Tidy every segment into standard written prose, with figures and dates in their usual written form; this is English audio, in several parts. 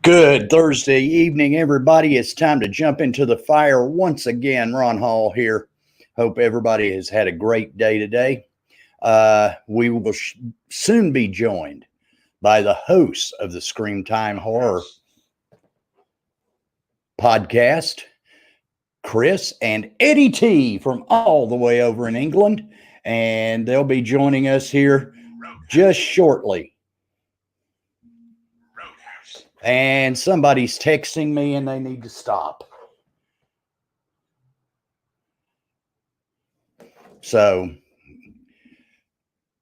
Good Thursday evening, everybody. It's time to jump into the fire once again. Ron Hall here. Hope everybody has had a great day today. We will soon be joined by the hosts of the Scream Time Horror podcast, Chris and Eddie T from all the way over in England. And they'll be joining us here just shortly. And somebody's texting me and they need to stop. So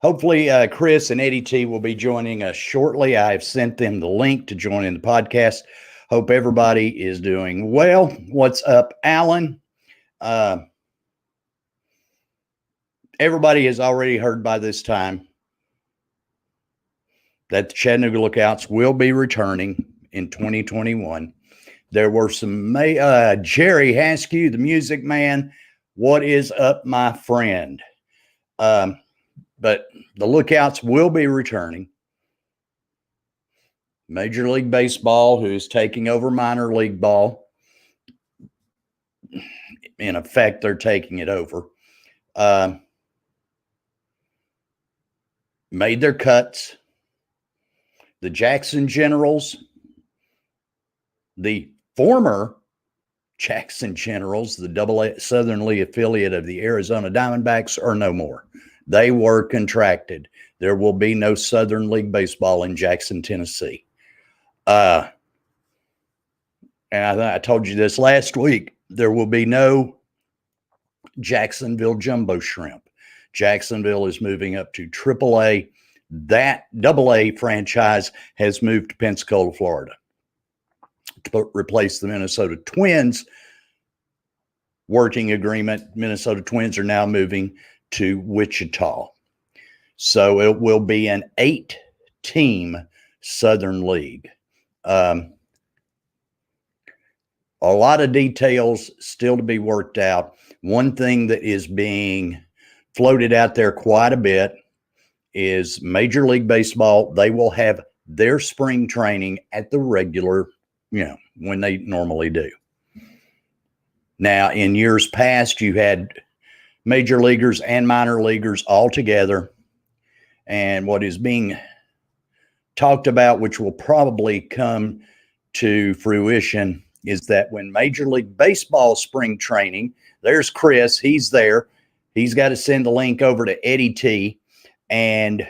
hopefully Chris and Eddie T will be joining us shortly. I've sent them the link to join in the podcast. Hope everybody is doing well. What's up, Alan? Everybody has already heard by this time that the Chattanooga Lookouts will be returning in 2021. There were some, Jerry Haskew, the music man. What is up, my friend? But the Lookouts will be returning. Major League Baseball, who is taking over minor league ball. In effect, they're taking it over. Made their cuts. The Jackson Generals, the former Jackson Generals, the AA Southern League affiliate of the Arizona Diamondbacks, are no more. They were contracted. There will be no Southern League baseball in Jackson, Tennessee. And I told you this last week. There will be no Jacksonville Jumbo Shrimp. Jacksonville is moving up to AAA. That AA franchise has moved to Pensacola, Florida, to replace the Minnesota Twins working agreement. Minnesota Twins are now moving to Wichita. So it will be an 8-team Southern League. A lot of details still to be worked out. One thing that is being floated out there quite a bit is Major League Baseball. They will have their spring training at the regular, when they normally do. Now, in years past, you had major leaguers and minor leaguers all together. And what is being talked about, which will probably come to fruition, is that when Major League Baseball spring training, there's Chris, he's there. He's got to send the link over to Eddie T. And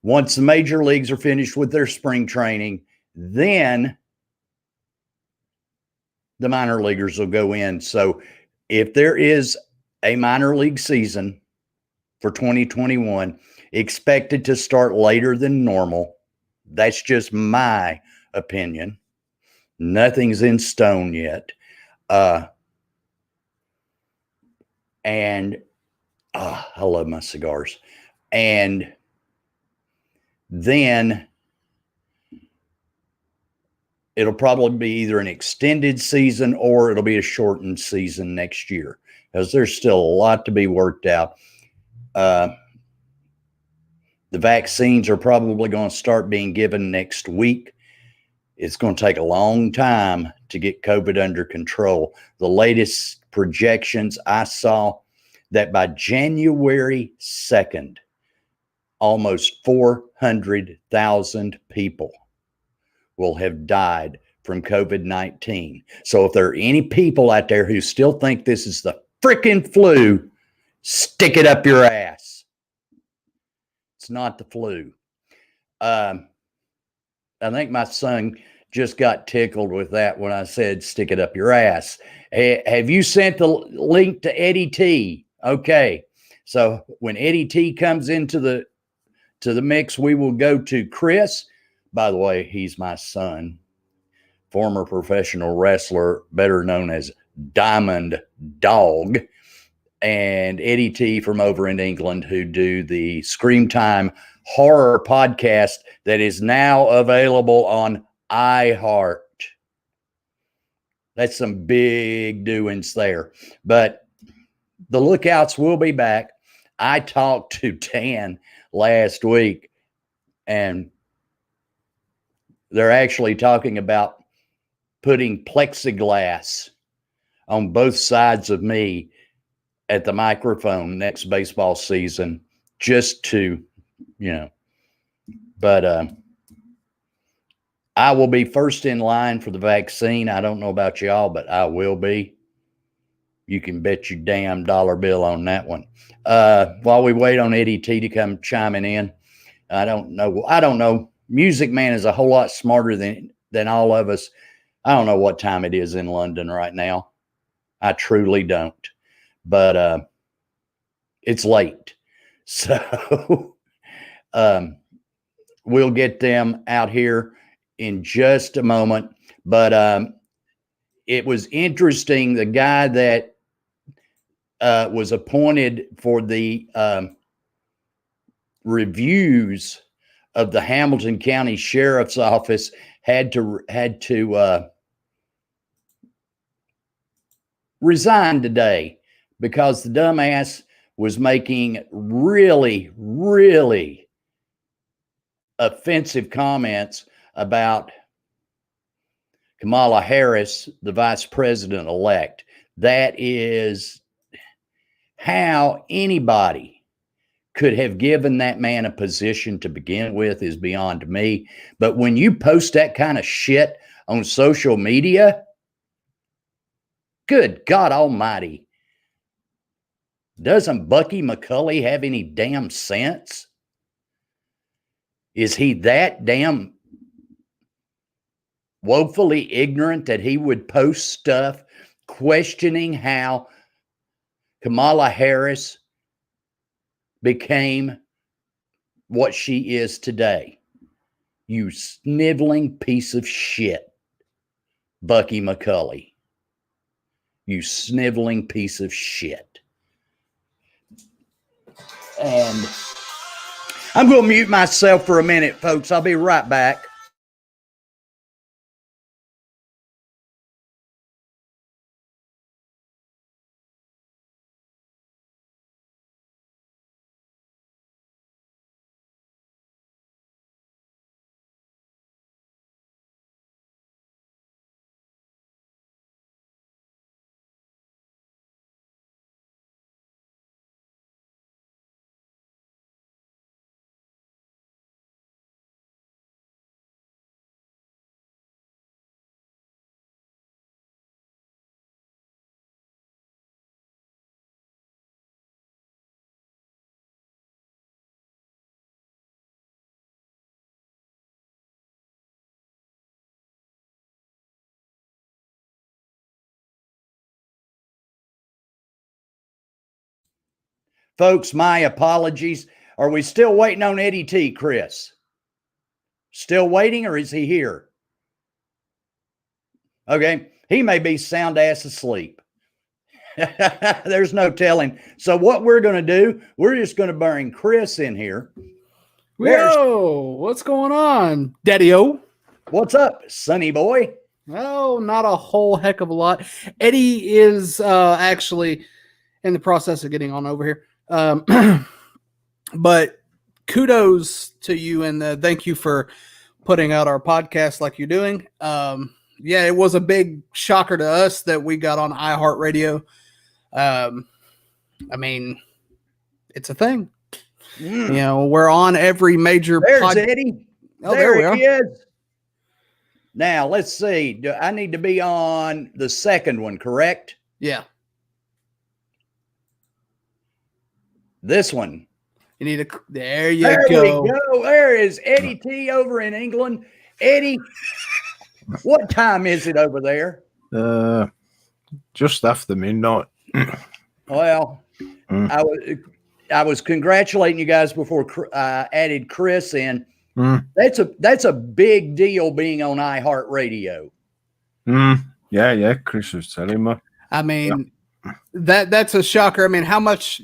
once the major leagues are finished with their spring training, then the minor leaguers will go in. So if there is a minor league season for 2021, expected to start later than normal. That's just my opinion. Nothing's in stone yet. I love my cigars. And then it'll probably be either an extended season or it'll be a shortened season next year, because there's still a lot to be worked out. The vaccines are probably going to start being given next week. It's going to take a long time to get COVID under control. The latest projections I saw that by January 2nd, almost 400,000 people will have died from COVID-19. So if there are any people out there who still think this is the freaking flu, stick it up your ass. It's not the flu. I think my son just got tickled with that when I said stick it up your ass. Have you sent the link to Eddie T? Okay. So when Eddie T comes into the mix, we will go to Chris. By the way, he's my son, former professional wrestler, better known as Diamond Dog, and Eddie T from over in England, who do the Scream Time Horror podcast that is now available on iHeart. That's some big doings there. But the Lookouts will be back. I talked to Dan last week, and they're actually talking about putting plexiglass on both sides of me at the microphone next baseball season, just to, but I will be first in line for the vaccine. I don't know about y'all, but I will be. You can bet your damn dollar bill on that one. While we wait on Eddie T to come chiming in, I don't know. Music Man is a whole lot smarter than all of us. I don't know what time it is in London right now. I truly don't. But it's late. So we'll get them out here in just a moment. But it was interesting. The guy that was appointed for the reviews of the Hamilton County Sheriff's Office had to resign today because the dumbass was making really, really offensive comments about Kamala Harris, the vice president-elect. That is how anybody could have given that man a position to begin with is beyond me. But when you post that kind of shit on social media, good God almighty, doesn't Bucky McCully have any damn sense? Is he that damn woefully ignorant that he would post stuff questioning how Kamala Harris became what she is today? You sniveling piece of shit, Bucky McCully. You sniveling piece of shit. And I'm going to mute myself for a minute, folks. I'll be right back. Folks, my apologies. Are we still waiting on Eddie T, Chris? Still waiting, or is he here? Okay, he may be sound ass asleep. There's no telling. So what we're going to do, we're just going to bring Chris in here. Whoa, what's going on, Daddy-O? What's up, sonny boy? Oh, not a whole heck of a lot. Eddie is actually in the process of getting on over here. But kudos to you, and thank you for putting out our podcast like you're doing. Yeah, it was a big shocker to us that we got on iHeartRadio. I mean, it's a thing. You know, we're on every major. There's Eddie. Oh, there he is. Now let's see. I need to be on the second one, correct? Yeah. This one. You need to. There you go. There we go. There is Eddie T over in England. Eddie, what time is it over there? Just after midnight. Well, I was congratulating you guys before I added Chris in. That's a big deal being on iHeartRadio. Yeah, Chris was telling me. I mean, that's a shocker. I mean, how much,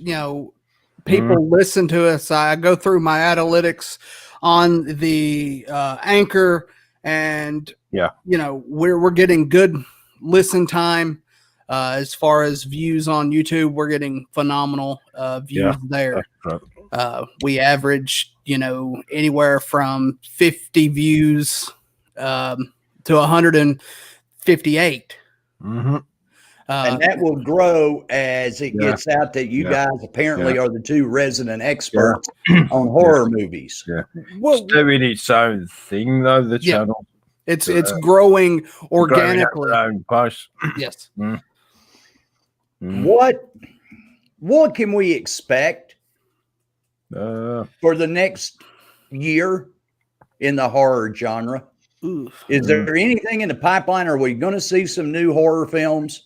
people listen to us. I go through my analytics on the Anchor, and we're getting good listen time. As far as views on YouTube, we're getting phenomenal views there. We average, anywhere from 50 views to 158. Mm-hmm. And that will grow as it gets out that you guys apparently are the two resident experts on horror movies. Yeah. Well, It's doing its own thing, though, the channel. It's growing organically. Growing at their own pace. Yes. What can we expect for the next year in the horror genre? Is there anything in the pipeline? Are we going to see some new horror films?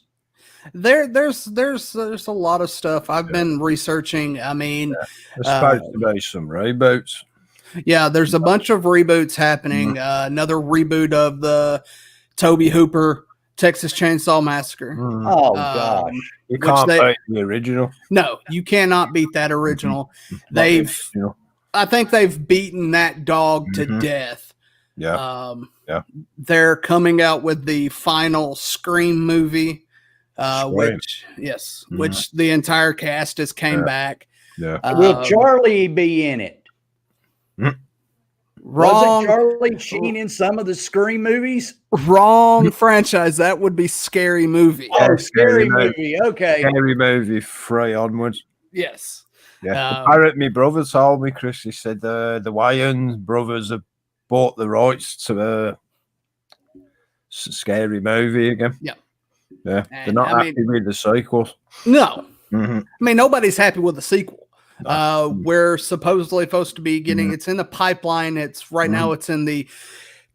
There's a lot of stuff I've been researching. I mean, there's supposed to be some reboots. Yeah, there's a bunch of reboots happening. Another reboot of the Tobe Hooper Texas Chainsaw Massacre. Oh gosh, you can't beat the original. No, you cannot beat that original. I think they've beaten that dog to death. Yeah. They're coming out with the final Scream movie. Which the entire cast has came back. Yeah. Will Charlie be in it? Wrong. Wasn't Charlie Sheen in some of the Scream movies? Wrong franchise. That would be Scary Movie. Oh, Scary Movie. Okay. Scary Movie 3 onwards. Yes. Yeah. Apparently, my brother told me, Chris, he said the Wayans brothers have bought the rights to a Scary Movie again. Yeah. Yeah, they're not happy with the sequels. No. I mean, nobody's happy with the sequel. We're supposedly supposed to be getting it's in the pipeline. It's right now it's in the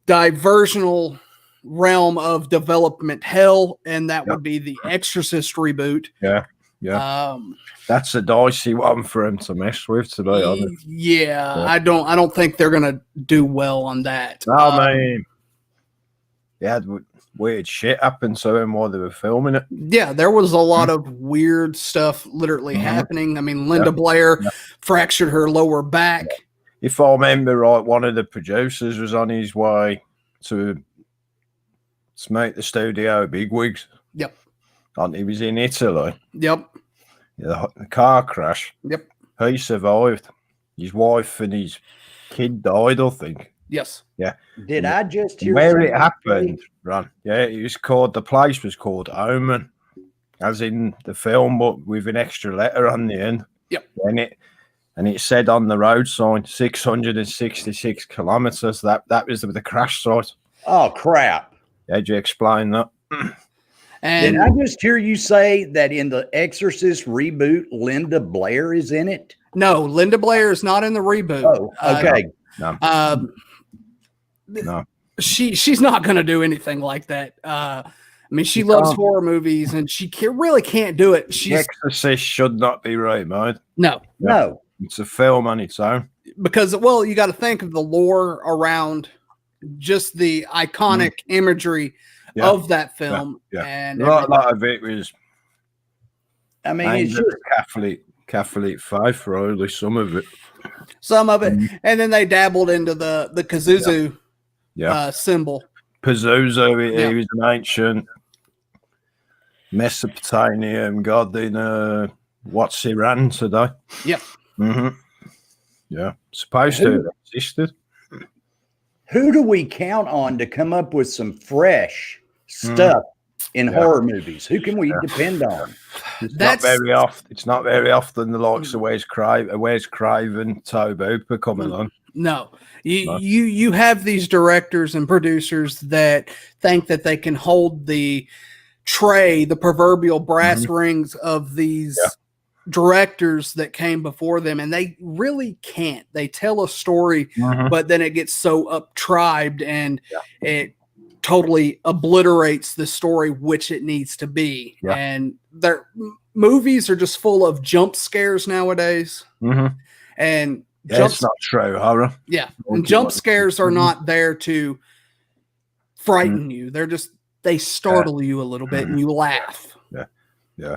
diversional realm of development hell, and that would be the Exorcist reboot. Yeah. That's a dicey one for him to mess with, to be honest. Yeah, I don't think they're gonna do well on that. I mean, weird shit happened to him while they were filming it. Yeah, there was a lot of weird stuff literally happening. I mean, Linda Blair fractured her lower back. If I remember right, one of the producers was on his way to make the studio bigwigs. Yep. And he was in Italy. Yep. The car crash. Yep. He survived. His wife and his kid died, I think. Yes. Yeah. Did I just hear where it happened? Ron. Yeah, it was called. The place was called Omen, as in the film, but with an extra letter on the end. Yep. And it said on the road sign 666 kilometers. That was the crash site. Oh crap! How'd you explain that? And did I just hear you say that in the Exorcist reboot, Linda Blair is in it? No, Linda Blair is not in the reboot. Oh, okay. No. She's not going to do anything like that. I mean, she loves horror movies, and she really can't do it. Exorcist should not be remade. No. It's a film on its own. Because, well, you got to think of the lore around just the iconic imagery of that film. Yeah. And a lot of it was. I mean, it's just Catholic faith, really. Some of it, and then they dabbled into the Kazuzu symbol. Pazuzu, he was an ancient Mesopotamian god in what's Iran today. Yep. Yeah, supposed to have existed. Who do we count on to come up with some fresh stuff in horror movies? Who can we depend on? It's not very often the likes of Wes Craven, Tobe Hooper coming on. No. You have these directors and producers that think that they can hold the proverbial brass rings of these directors that came before them, and they really can't. They tell a story, but then it gets so up-tribed and it totally obliterates the story which it needs to be. And their movies are just full of jump scares nowadays. And it's not true horror. Yeah. And jump scares are not there to frighten you. They startle you a little bit and you laugh. Yeah.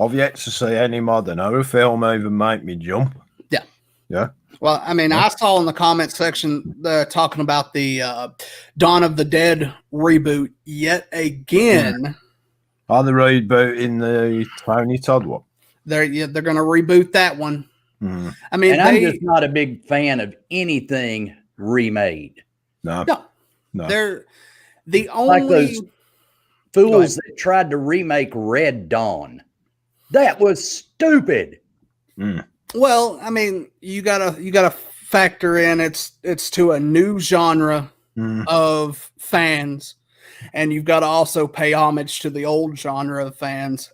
I've yet to see any modern horror film even make me jump. Yeah. Well, I mean, I saw in the comment section talking about the Dawn of the Dead reboot yet again. Are the reboot in the Tony Todd one? They're going to reboot that one. I mean, I'm just not a big fan of anything remade. No. They're the Like only those fools that tried to remake Red Dawn. That was stupid. Well, I mean, you gotta factor in it's to a new genre of fans, and you've got to also pay homage to the old genre of fans.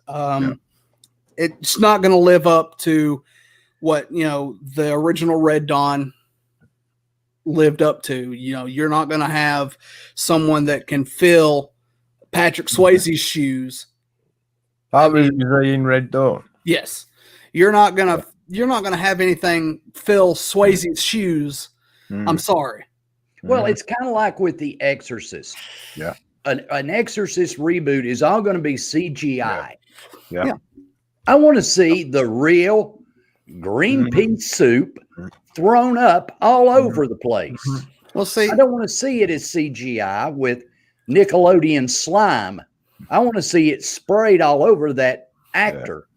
It's not going to live up to what the original Red Dawn lived up to. You're not going to have someone that can fill Patrick Swayze's shoes. I was in Red Dawn. Yes, you're not gonna have anything fill Swayze's shoes. I'm sorry. Well, it's kind of like with The Exorcist. Yeah. An Exorcist reboot is all going to be CGI. Yeah. I want to see the real green pea soup thrown up all over the place. Well, see, I don't want to see it as CGI with Nickelodeon slime. I want to see it sprayed all over that actor.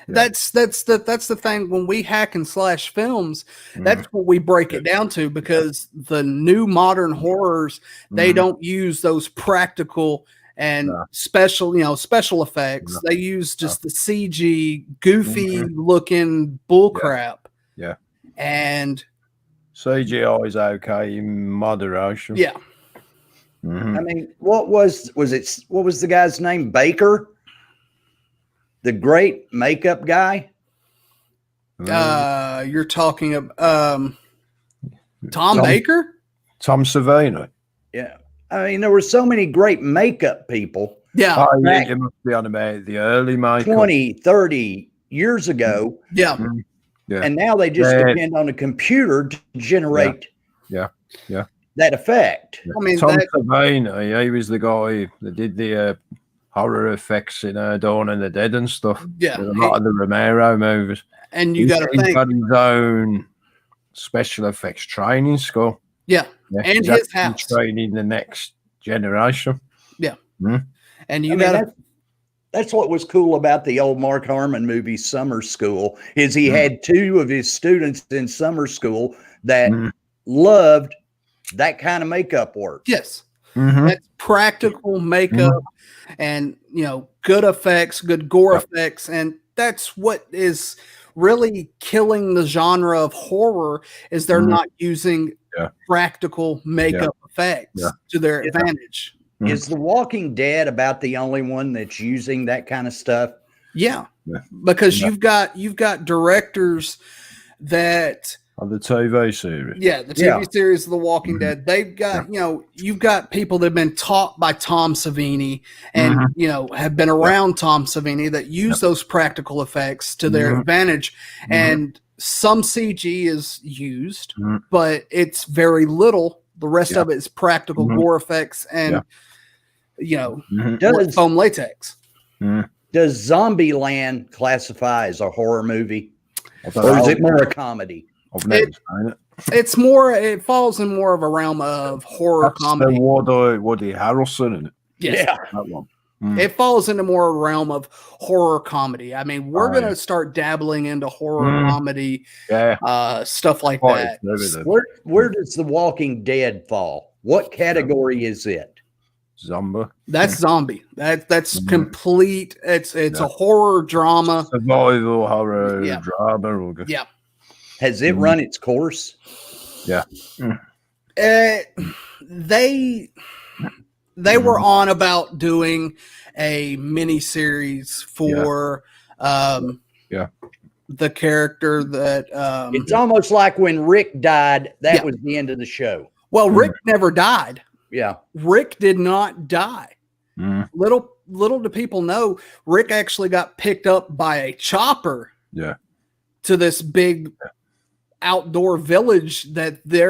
That's the thing. When we hack and slash films, that's what we break it down to, because the new modern horrors, they don't use those practical and special effects. They use just the CG goofy looking bullcrap. Yeah. And CGI is okay in moderation. Yeah. I mean, what was the guy's name? Baker? The great makeup guy? You're talking about Tom Baker? Tom Savini. Yeah. I mean, there were so many great makeup people. Yeah. Oh, yeah, you must be on about the early makeup. 20, 30 years ago. Yeah. Yeah. And now they just depend on a computer to generate that effect. Yeah. I mean, Tom Savini, he was the guy that did the horror effects in Dawn of the Dead and stuff. Yeah. A lot of the Romero movies. And you got to He's think. got his own special effects training school. Yeah. Yeah. And He's his actually house. training the next generation. Yeah. Hmm? And you got to. That's what was cool about the old Mark Harmon movie Summer School, is he had two of his students in summer school that loved that kind of makeup work. Yes. Mm-hmm. That's practical makeup and, good effects, good gore effects. And that's what is really killing the genre of horror, is they're not using practical makeup effects to their advantage. Is The Walking Dead about the only one that's using that kind of stuff? Yeah. Because you've got directors that On the TV series. the TV series of The Walking Dead, they've got, you've got people that have been taught by Tom Savini and, have been around Tom Savini that use those practical effects to their advantage. And some CG is used, but it's very little. The rest of it is practical gore effects and, foam latex. Does Zombieland classify as a horror movie? Or is it more a comedy? I've never seen it. It's more, it falls in more of a realm of horror comedy. The Woody Harrelson in it. Yes. Yeah. That one. It falls into more a realm of horror comedy. I mean, we're going to start dabbling into horror comedy, stuff like that. Where does The Walking Dead fall? What category is it? Zombie. That's zombie. That's complete. It's a horror drama. Survival horror drama. Yeah. Has it run its course? Yeah. They were on about doing a mini series for the character that it's almost like when Rick died, that was the end of the show. Well, Rick never died. Yeah. Rick did not die. Little do people know, Rick actually got picked up by a chopper to this big outdoor village that they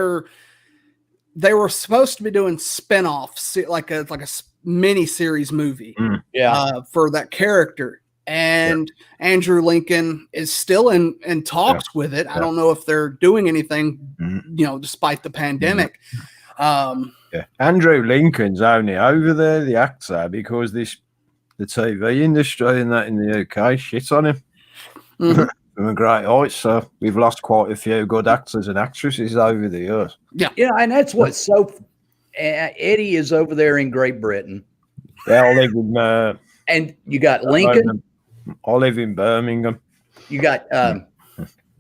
were supposed to be doing spin-offs, like a mini series movie for that character. And Andrew Lincoln is still in talks with it. I don't know if they're doing anything, despite the pandemic. Andrew Lincoln's only over there, the actor, because the TV industry and that in the UK shits on him. From a great height, so we've lost quite a few good actors and actresses over the years. Yeah, and that's what's so Eddie is over there in Great Britain. Yeah, I live in And you got Lincoln. I live in Birmingham. You got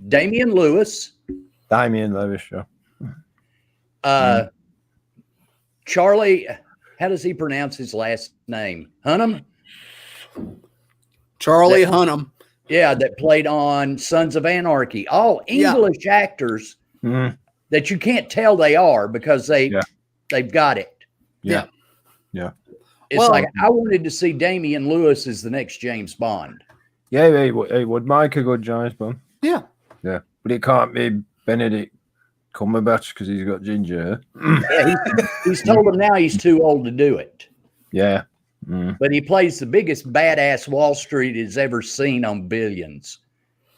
Damian Lewis. Damien Lewis, Charlie, how does he pronounce his last name? Hunnam? Charlie Hunnam. Yeah, that played on Sons of Anarchy. All English actors that you can't tell they are because they've got it. Yeah. It's like I wanted to see Damian Lewis as the next James Bond. Yeah, he would make a good James Bond. Yeah. Yeah, but it can't be Benedict Cumberbatch because he's got ginger hair. Yeah, he's told him now he's too old to do it. Yeah. But he plays the biggest badass Wall Street has ever seen on Billions.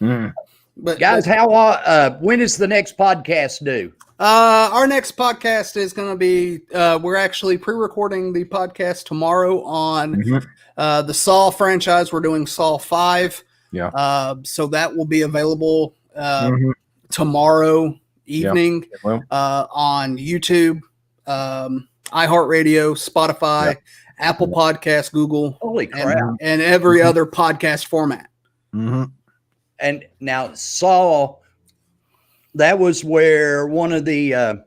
But guys, when is the next podcast due? Our next podcast is going to be, we're actually pre-recording the podcast tomorrow on the Saw franchise. We're doing Saw 5. Yeah. So that will be available tomorrow evening on YouTube, iHeartRadio, Spotify, Apple Podcasts, Google, holy crap, and every other podcast format. And now Saw, that was where one of the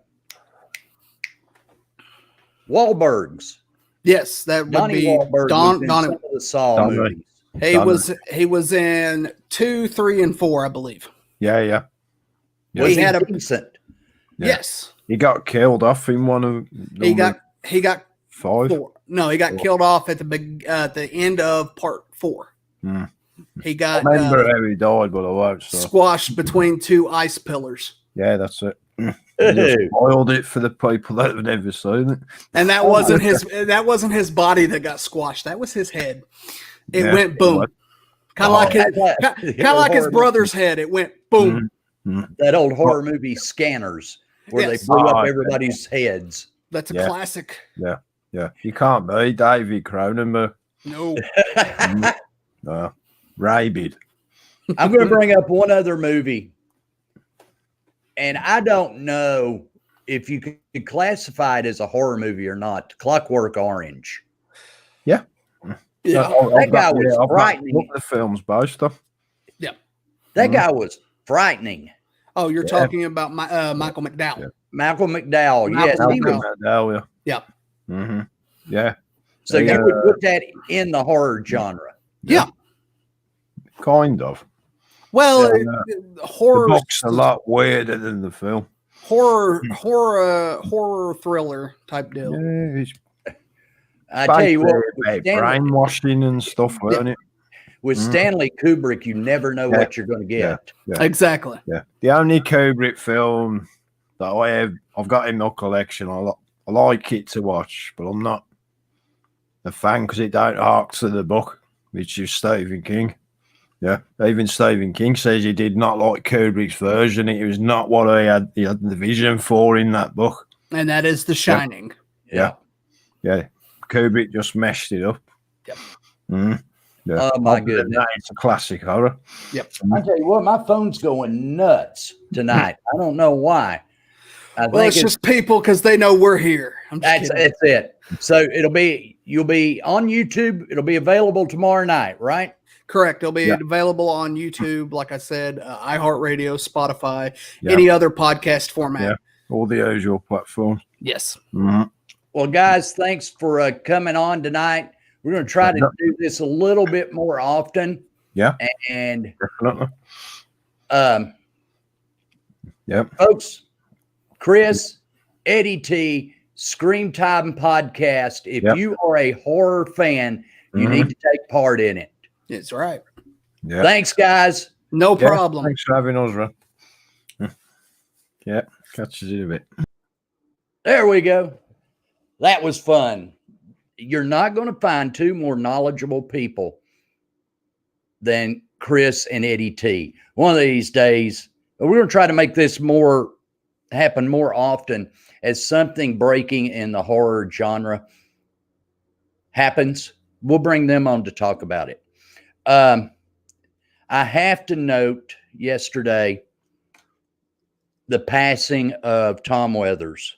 Wahlbergs. Yes, that would Donnie be Wahlberg Don. some of the Saw movies. He was in 2, 3, and 4, I believe. Yeah. Was he decent? Yes. He got killed off in one of. He got 5. 4. No, he got killed off at the end of part 4. He got. I remember how he died, but I won't. Squashed between 2 ice pillars. Yeah, that's it. He just spoiled it for the people that have never seen it. And that wasn't his. That wasn't his body that got squashed. That was his head. It went boom. Kind of like his brother's head. It went boom. That old horror movie Scanners, where they blew up everybody's heads. That's a classic. Yeah. You can't be David Cronenberg. No. Rabid. I'm going to bring up one other movie, and I don't know if you could classify it as a horror movie or not. Clockwork Orange. Yeah. That guy was frightening. The film's based on. Yeah. That guy was frightening. Oh, you're talking about Michael McDowell. Yeah. Malcolm McDowell. Yes, he was. McDowell, yeah. Yeah. So you would put that in the horror genre. Yeah. Kind of. Well, horror. The book's a lot weirder than the film. Horror thriller type deal. Yeah, I tell you what, brainwashing and stuff, wasn't it? With Stanley Kubrick, you never know what you're going to get. Yeah. Exactly. Yeah. The only Kubrick film that I've got in my collection, I like it to watch, but I'm not a fan because it don't hark to the book, which is Stephen King. Yeah, even Stephen King says he did not like Kubrick's version. It was not what he had the vision for in that book. And that is The Shining. Yeah. Kubrick just meshed it up. Yep. Oh my goodness. It's a classic horror. Yep. I tell you what, my phone's going nuts tonight. I don't know why. Well, it's just people because they know we're here. That's it. So you'll be on YouTube. It'll be available tomorrow night, right? Correct. It'll be available on YouTube, like I said, iHeartRadio, Spotify, any other podcast format. Yeah, all the usual platforms. Yes. Well, guys, thanks for coming on tonight. We're going to try to do this a little bit more often. Yeah. And definitely. Folks, Chris, Eddie T, Scream Time Podcast. If you are a horror fan, you need to take part in it. That's right. Yeah. Thanks, guys. No problem. Thanks for having us, Ron. Yeah, catch you in a bit. There we go. That was fun. You're not going to find 2 more knowledgeable people than Chris and Eddie T. One of these days, we're going to try to make this happen more often as something breaking in the horror genre happens. We'll bring them on to talk about it. I have to note yesterday the passing of Tom Weathers.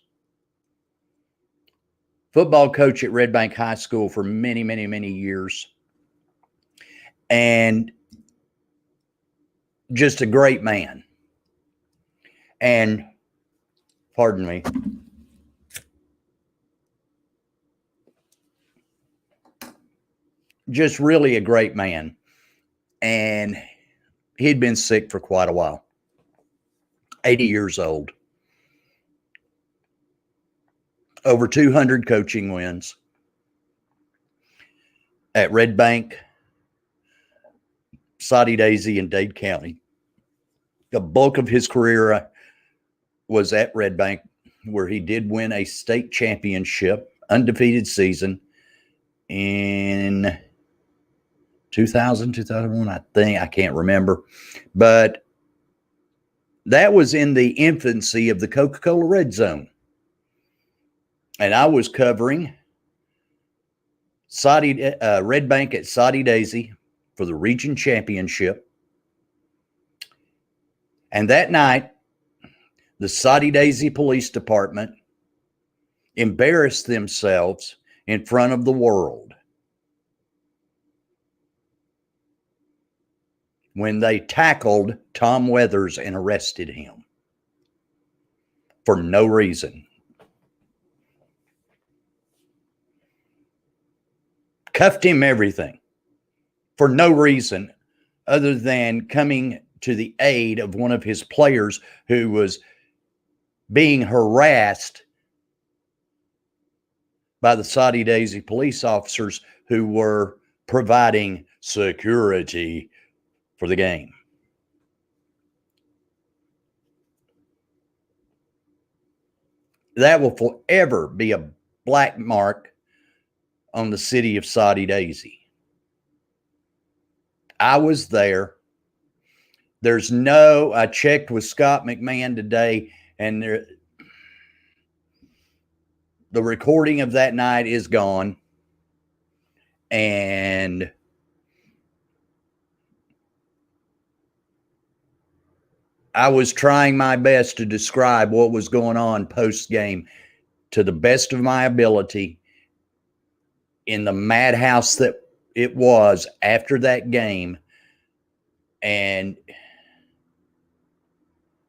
football coach at Red Bank High School for many, many, many years. And just a great man. And pardon me. Just really a great man. And he'd been sick for quite a while. 80 years old. Over 200 coaching wins at Red Bank, Soddy Daisy, and Dade County. The bulk of his career was at Red Bank, where he did win a state championship, undefeated season in 2000, 2001, I think. I can't remember. But that was in the infancy of the Coca-Cola Red Zone. And I was covering Red Bank at Soddy Daisy for the region championship. And that night, the Soddy Daisy Police Department embarrassed themselves in front of the world when they tackled Tom Weathers and arrested him for no reason. Cuffed him, everything, for no reason other than coming to the aid of one of his players who was being harassed by the Soddy Daisy police officers who were providing security for the game. That will forever be a black mark on the city of Soddy Daisy. I was there. I checked with Scott McMahon today, and the recording of that night is gone. And I was trying my best to describe what was going on post-game to the best of my ability in the madhouse that it was after that game. And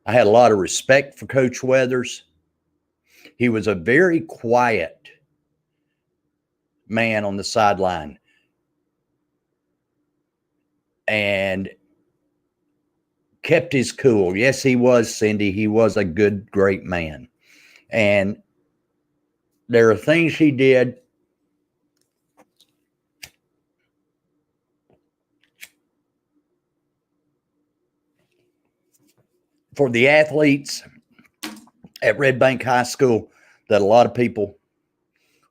I had a lot of respect for Coach Weathers. He was a very quiet man on the sideline. And kept his cool. Yes, he was, Cindy. He was a good, great man. And there are things he did for the athletes at Red Bank High School that a lot of people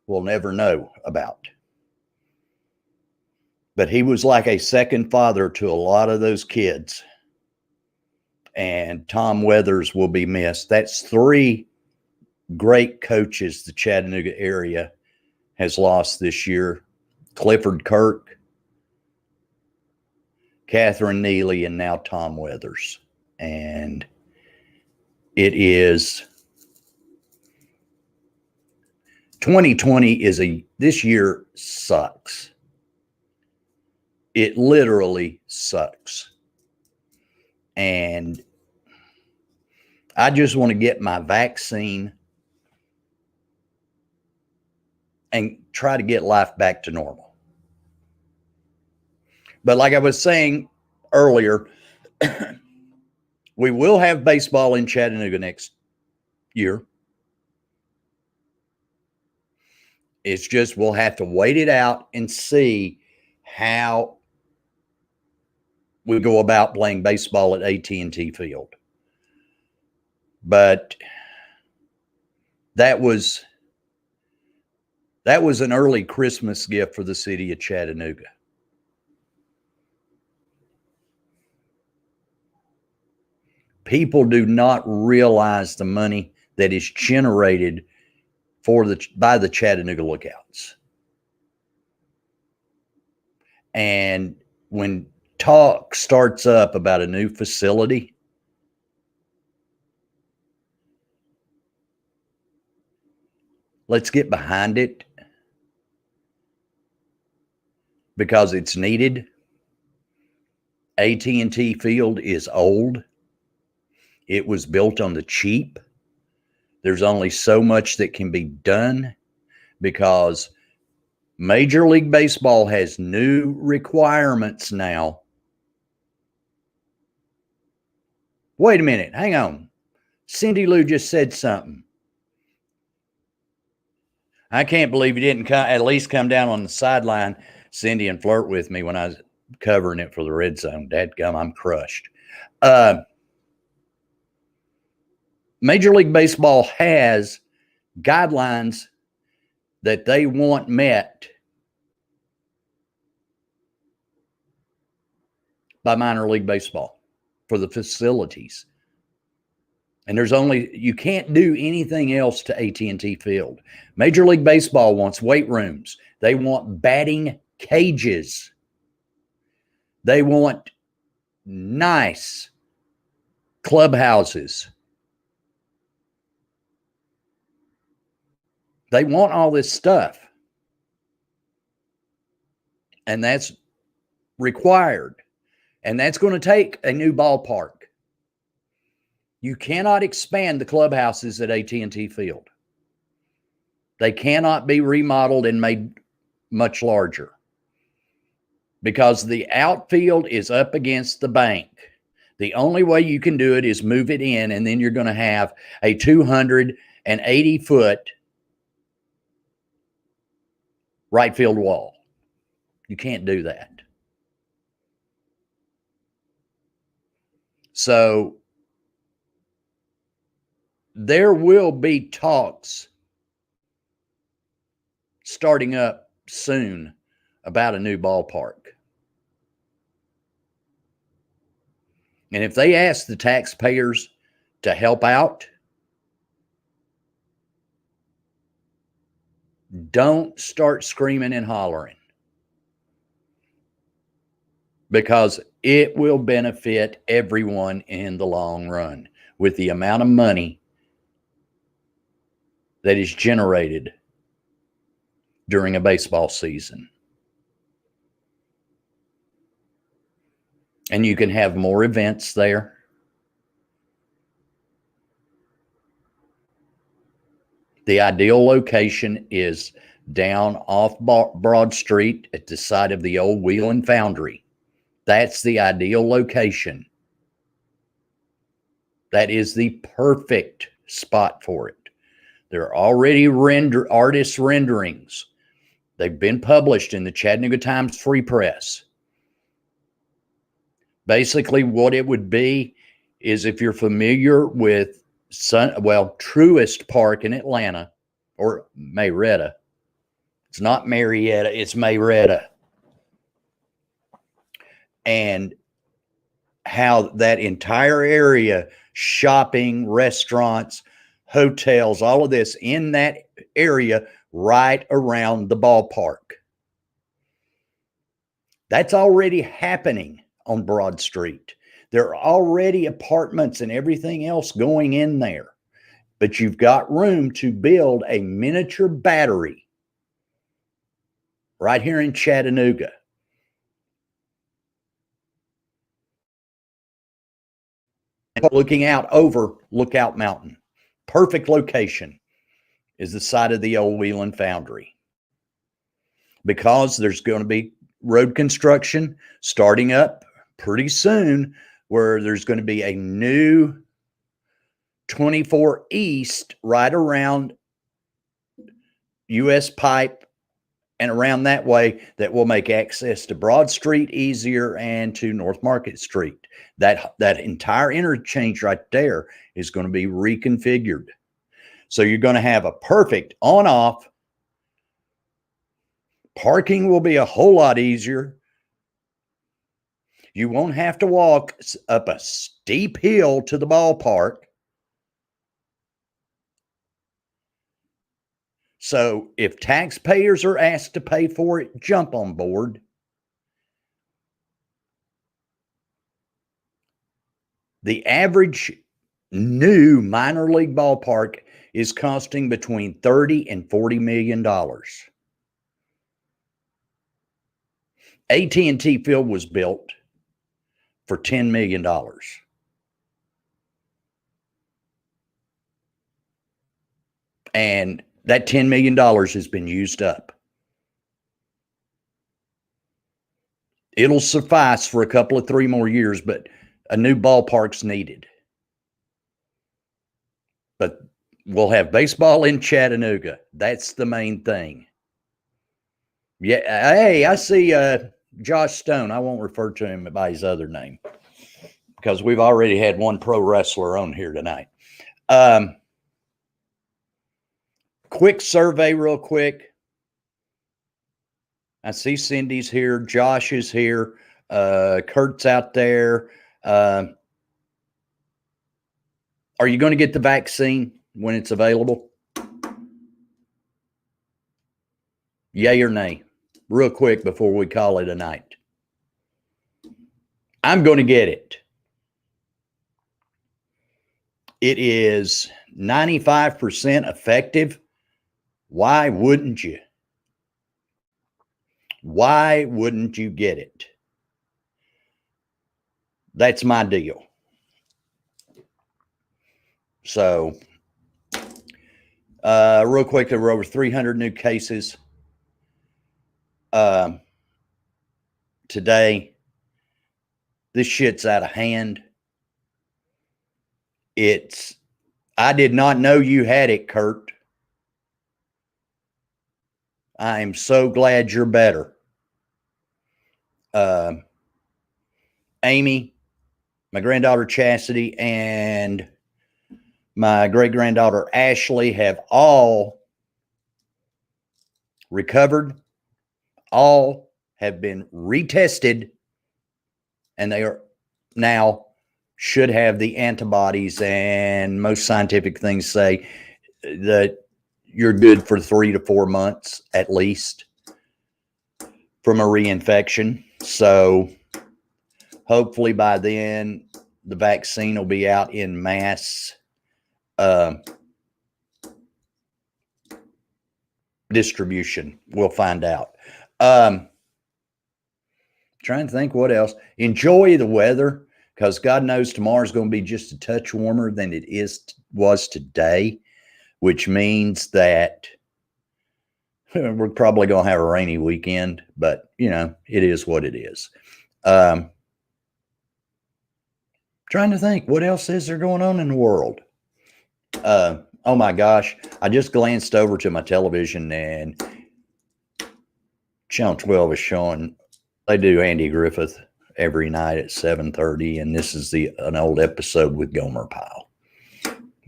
will never know about. But he was like a second father to a lot of those kids. And Tom Weathers will be missed. That's 3 great coaches the Chattanooga area has lost this year. Clifford Kirk, Catherine Neely, and now Tom Weathers. And it is 2020 this year sucks. It literally sucks. And I just want to get my vaccine and try to get life back to normal. But like I was saying earlier, we will have baseball in Chattanooga next year. It's just we'll have to wait it out and see how we go about playing baseball at AT&T Field. But that was an early Christmas gift for the city of Chattanooga. People do not realize the money that is generated by the Chattanooga Lookouts. And when talk starts up about a new facility, Let's get behind it because it's needed. AT&T Field is old. It was built on the cheap. There's only so much that can be done because Major League Baseball has new requirements now. Wait a minute. Hang on. Cindy Lou just said something. I can't believe you didn't at least come down on the sideline, Cindy, and flirt with me when I was covering it for the Red Zone. Dadgum, I'm crushed. Major League Baseball has guidelines that they want met by minor league baseball for the facilities. And you can't do anything else to AT&T Field. Major League Baseball wants weight rooms. They want batting cages. They want nice clubhouses. They want all this stuff. And that's required. And that's going to take a new ballpark. You cannot expand the clubhouses at AT&T Field. They cannot be remodeled and made much larger because the outfield is up against the bank. The only way you can do it is move it in, and then you're going to have a 280-foot right field wall. You can't do that. So there will be talks starting up soon about a new ballpark. And if they ask the taxpayers to help out, don't start screaming and hollering because it will benefit everyone in the long run with the amount of money that is generated during a baseball season. And you can have more events there. The ideal location is down off Broad Street at the side of the old Wheel and Foundry. That's the ideal location. That is the perfect spot for it. There are already artist renderings. They've been published in the Chattanooga Times Free Press. Basically, what it would be is if you're familiar with Truist Park in Atlanta, or Marietta. It's not Marietta, it's Marietta. And how that entire area, shopping, restaurants, hotels, all of this in that area right around the ballpark. That's already happening on Broad Street. There are already apartments and everything else going in there, but you've got room to build a miniature battery right here in Chattanooga. Looking out over Lookout Mountain. Perfect location is the site of the old Wheel and Foundry. Because there's going to be road construction starting up pretty soon where there's going to be a new 24 East right around US Pipe and around that way that will make access to Broad Street easier and to North Market Street. That entire interchange right there is going to be reconfigured. So you're going to have a perfect on-off. Parking will be a whole lot easier. You won't have to walk up a steep hill to the ballpark. So if taxpayers are asked to pay for it, jump on board. The average new minor league ballpark is costing between $30 and $40 million. AT&T Field was built for $10 million. And that $10 million has been used up. It'll suffice for a couple of 3 more years, but a new ballpark's needed. But we'll have baseball in Chattanooga. That's the main thing. Yeah. Hey, I see Josh Stone. I won't refer to him by his other name because we've already had one pro wrestler on here tonight. Quick survey real quick. I see Cindy's here. Josh is here. Kurt's out there. Are you going to get the vaccine when it's available? Yay or nay? Real quick before we call it a night. I'm going to get it. It is 95% effective. Why wouldn't you? Why wouldn't you get it? That's my deal. So, real quick, there were over 300 new cases today. This shit's out of hand. I did not know you had it, Kurt. I am so glad you're better. Amy, my granddaughter Chastity, and my great-granddaughter Ashley have all recovered. All have been retested, and they are now should have the antibodies, and most scientific things say that you're good for 3 to 4 months at least from a reinfection. So hopefully by then the vaccine will be out in mass distribution. We'll find out. Trying to think what else. Enjoy the weather, because God knows tomorrow's going to be just a touch warmer than it was today, which means that we're probably going to have a rainy weekend, but you know, it is what it is. Trying to think what else is there going on in the world. Oh my gosh, I just glanced over to my television and Channel 12 is showing, they do Andy Griffith every night at 7:30, and this is an old episode with Gomer Pyle.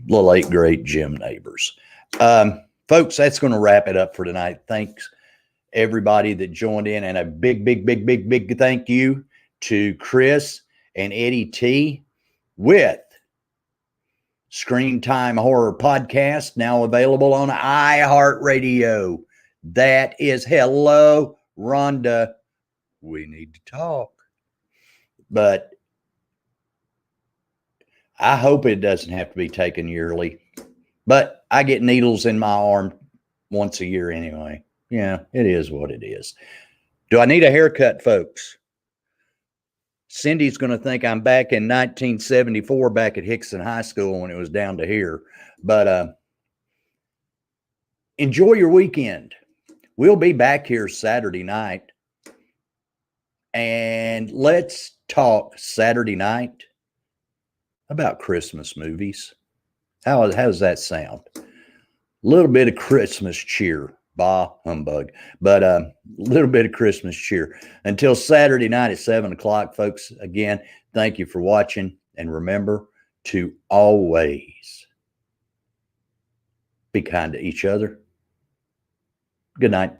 The late great Jim Neighbors. Folks, that's going to wrap it up for tonight. Thanks everybody that joined in, and a big thank you to Chris and Eddie T with Screen Time Horror Podcast, now available on iHeartRadio. That is Hello, Rhonda. We need to talk. But I hope it doesn't have to be taken yearly. But I get needles in my arm once a year anyway. Yeah, it is what it is. Do I need a haircut, folks? Cindy's going to think I'm back in 1974 back at Hickson High School when it was down to here. But enjoy your weekend. We'll be back here Saturday night. And let's talk Saturday night about Christmas movies. How does that sound? A little bit of Christmas cheer. Bah, humbug. But a little bit of Christmas cheer. Until Saturday night at 7 o'clock, folks, again, thank you for watching. And remember to always be kind to each other. Good night.